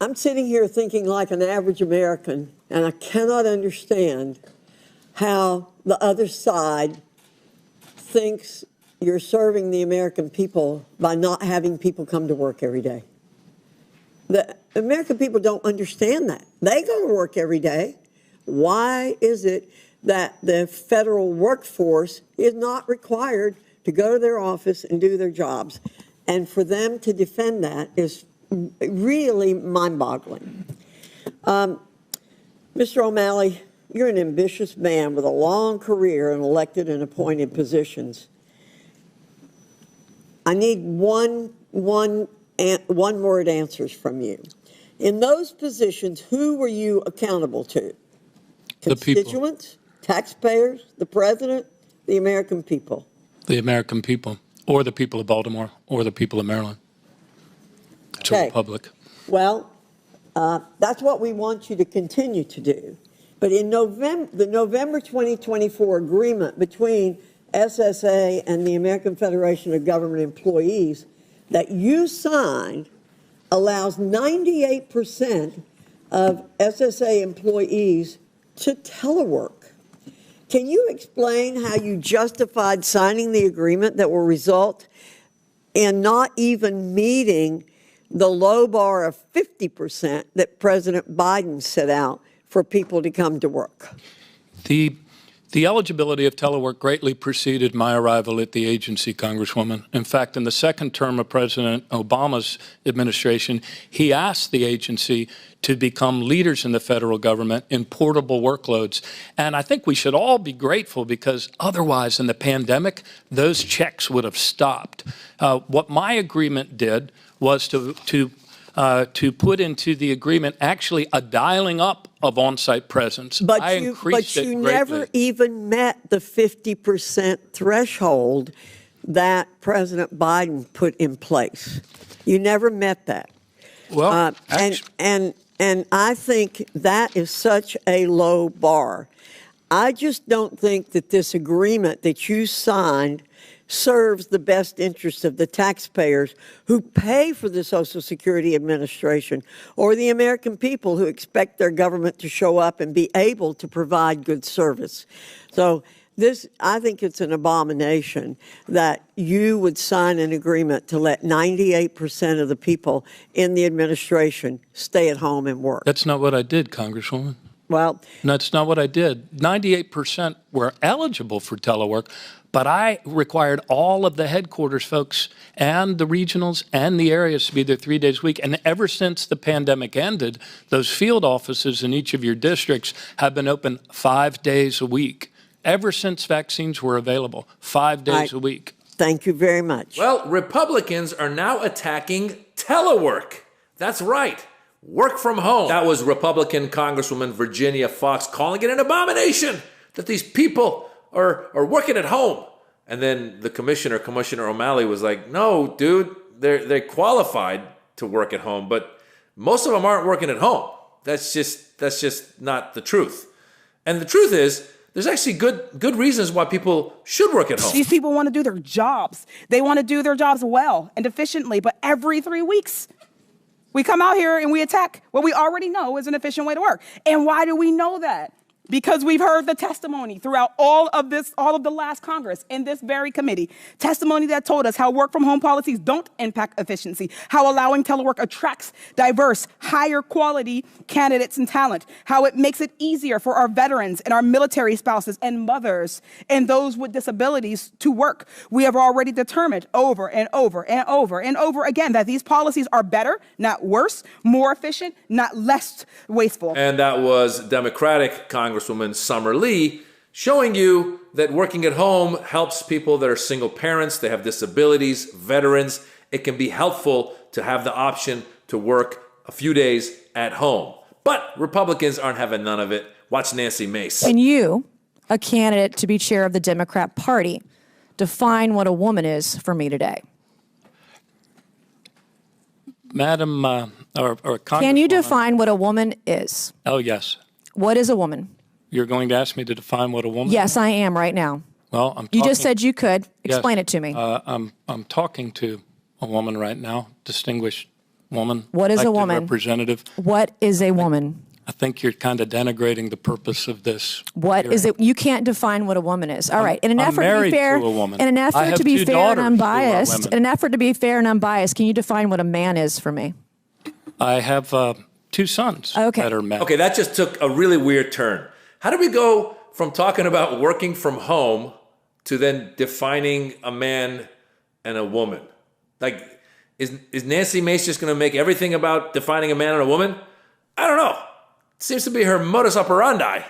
I'm sitting here thinking like an average American, and I cannot understand how the other side thinks you're serving the American people by not having people come to work every day. The American people don't understand that. They go to work every day. Why is it that the federal workforce is not required to go to their office and do their jobs? And for them to defend that is really mind-boggling. Mr. O'Malley, you're an ambitious man with a long career in elected and appointed positions. I need one-word answers from you. In those positions, who were you accountable to? Constituents, taxpayers, the president, the American people? The American people, or the people of Baltimore, or the people of Maryland. It's a republic. Well, that's what we want you to continue to do. But in November, the November 2024 agreement between SSA and the American Federation of Government Employees that you signed allows 98% of SSA employees to telework. Can you explain how you justified signing the agreement that will result in not even meeting the low bar of 50% that President Biden set out for people to come to work? The eligibility of telework greatly preceded my arrival at the agency, Congresswoman. In fact, in the second term of President Obama's administration, he asked the agency to become leaders in the federal government in portable workloads. And I think we should all be grateful, because otherwise in the pandemic, those checks would have stopped. What my agreement did was to put into the agreement actually a dialing up of on-site presence. But you never even met the 50% threshold that President Biden put in place. You never met that. Well, and I think that is such a low bar. I just don't think that this agreement that you signed serves the best interests of the taxpayers who pay for the Social Security Administration, or the American people who expect their government to show up and be able to provide good service. So I think it's an abomination that you would sign an agreement to let 98% of the people in the administration stay at home and work. That's not what I did, Congresswoman. Well, that's not what I did. 98% were eligible for telework, but I required all of the headquarters folks and the regionals and the areas to be there 3 days a week. And ever since the pandemic ended, those field offices in each of your districts have been open 5 days a week. Ever since vaccines were available, 5 days a week. Thank you very much. Well, Republicans are now attacking telework. That's right. Work from home. That was Republican Congresswoman Virginia Foxx calling it an abomination that these people are working at home. And then the Commissioner O'Malley, was like, no, dude, they're qualified to work at home, but most of them aren't working at home. That's just not the truth. And the truth is, there's actually good reasons why people should work at home. These people want to do their jobs. They want to do their jobs well and efficiently, but every 3 weeks, we come out here and we attack what we already know is an efficient way to work. And why do we know that? Because we've heard the testimony throughout all of the last Congress in this very committee, testimony that told us how work from home policies don't impact efficiency, how allowing telework attracts diverse, higher quality candidates and talent, how it makes it easier for our veterans and our military spouses and mothers and those with disabilities to work. We have already determined over and over and over and over again that these policies are better, not worse, more efficient, not less wasteful. And that was Democratic Congresswoman Summer Lee, showing you that working at home helps people that are single parents, they have disabilities, veterans. It can be helpful to have the option to work a few days at home. But Republicans aren't having none of it. Watch Nancy Mace. And you, a candidate to be chair of the Democrat Party, define what a woman is for me today. Madam, or can you define what a woman is? Oh, yes. What is a woman? You're going to ask me to define what a woman is? Yes, I am right now. Well, you just said you could. Explain yes, it to me. I'm talking to a woman right now, distinguished woman. What is a elected woman? Representative. What is a woman? I think you're kind of denigrating the purpose of this. What is hearing. it? You can't define what a woman is. All right. In an I'm effort to be married fair, to a woman. in an I effort have to be two fair and daughters who are unbiased, women. in an effort to be fair and unbiased, can you define what a man is for me? I have 2 sons that are men. Okay, that just took a really weird turn. How do we go from talking about working from home to then defining a man and a woman? Like, is Nancy Mace just going to make everything about defining a man and a woman? I don't know. It seems to be her modus operandi.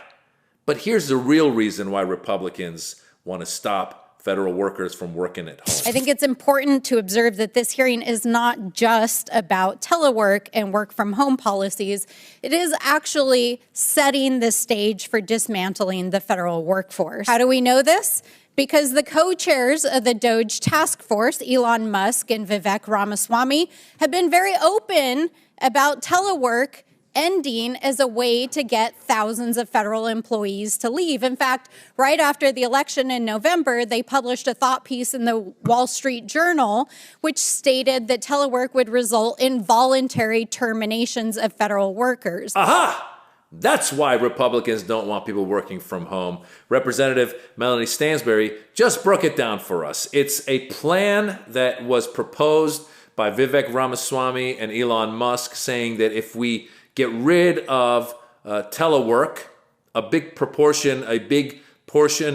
But here's the real reason why Republicans want to stop federal workers from working at home. I think it's important to observe that this hearing is not just about telework and work from home policies. It is actually setting the stage for dismantling the federal workforce. How do we know this? Because the co-chairs of the DOGE task force, Elon Musk and Vivek Ramaswamy, have been very open about telework ending as a way to get thousands of federal employees to leave. In fact, right after the election in November, they published a thought piece in the Wall Street Journal, which stated that telework would result in voluntary terminations of federal workers. Aha! That's why Republicans don't want people working from home. Representative Melanie Stansbury just broke it down for us. It's a plan that was proposed by Vivek Ramaswamy and Elon Musk, saying that if we get rid of telework, a big portion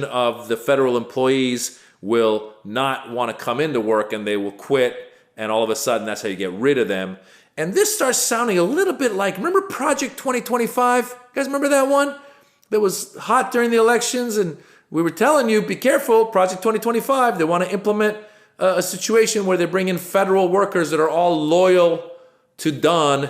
of the federal employees will not want to come into work and they will quit, and all of a sudden that's how you get rid of them. And this starts sounding a little bit like, remember Project 2025? You guys remember that one? That was hot during the elections, and we were telling you, be careful, Project 2025, they want to implement a situation where they bring in federal workers that are all loyal to Don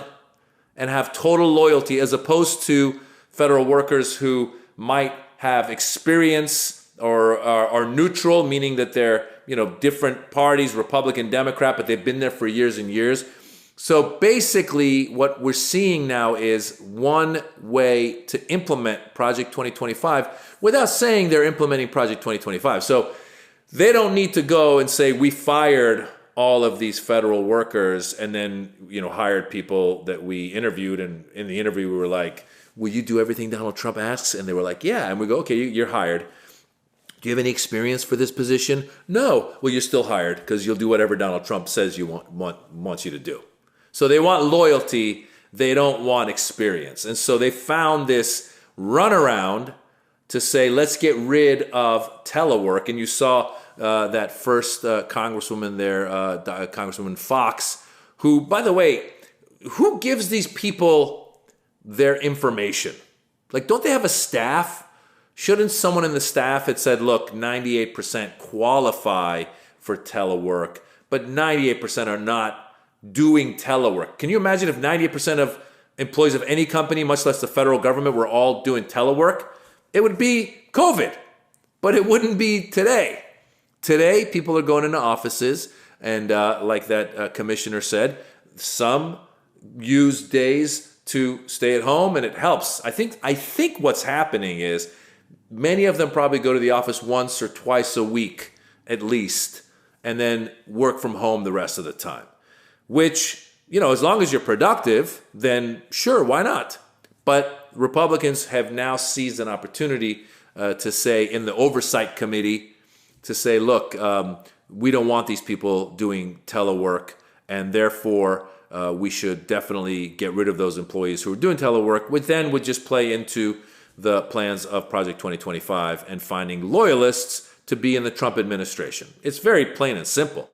and have total loyalty, as opposed to federal workers who might have experience or are neutral, meaning that they're, different parties, Republican, Democrat, but they've been there for years and years. So basically what we're seeing now is one way to implement Project 2025 without saying they're implementing Project 2025. So they don't need to go and say, we fired all of these federal workers and then, hired people that we interviewed. And in the interview, we were like, will you do everything Donald Trump asks? And they were like, yeah. And we go, okay, you're hired. Do you have any experience for this position? No. Well, you're still hired because you'll do whatever Donald Trump says you wants you to do. So they want loyalty. They don't want experience. And so they found this runaround to say, let's get rid of telework. And you saw that first congresswoman there, Congresswoman Foxx, who, by the way, who gives these people their information? Like, don't they have a staff? Shouldn't someone in the staff had said, look, 98% qualify for telework, but 98% are not doing telework? Can you imagine if 98% of employees of any company, much less the federal government, were all doing telework? It would be COVID, but it wouldn't be today. Today, people are going into offices, and like that commissioner said, some use days to stay at home, and it helps. I think what's happening is many of them probably go to the office once or twice a week at least, and then work from home the rest of the time. Which, as long as you're productive, then sure, why not? But Republicans have now seized an opportunity to say in the Oversight Committee, to say, look, we don't want these people doing telework, and therefore we should definitely get rid of those employees who are doing telework, which then would just play into the plans of Project 2025 and finding loyalists to be in the Trump administration. It's very plain and simple.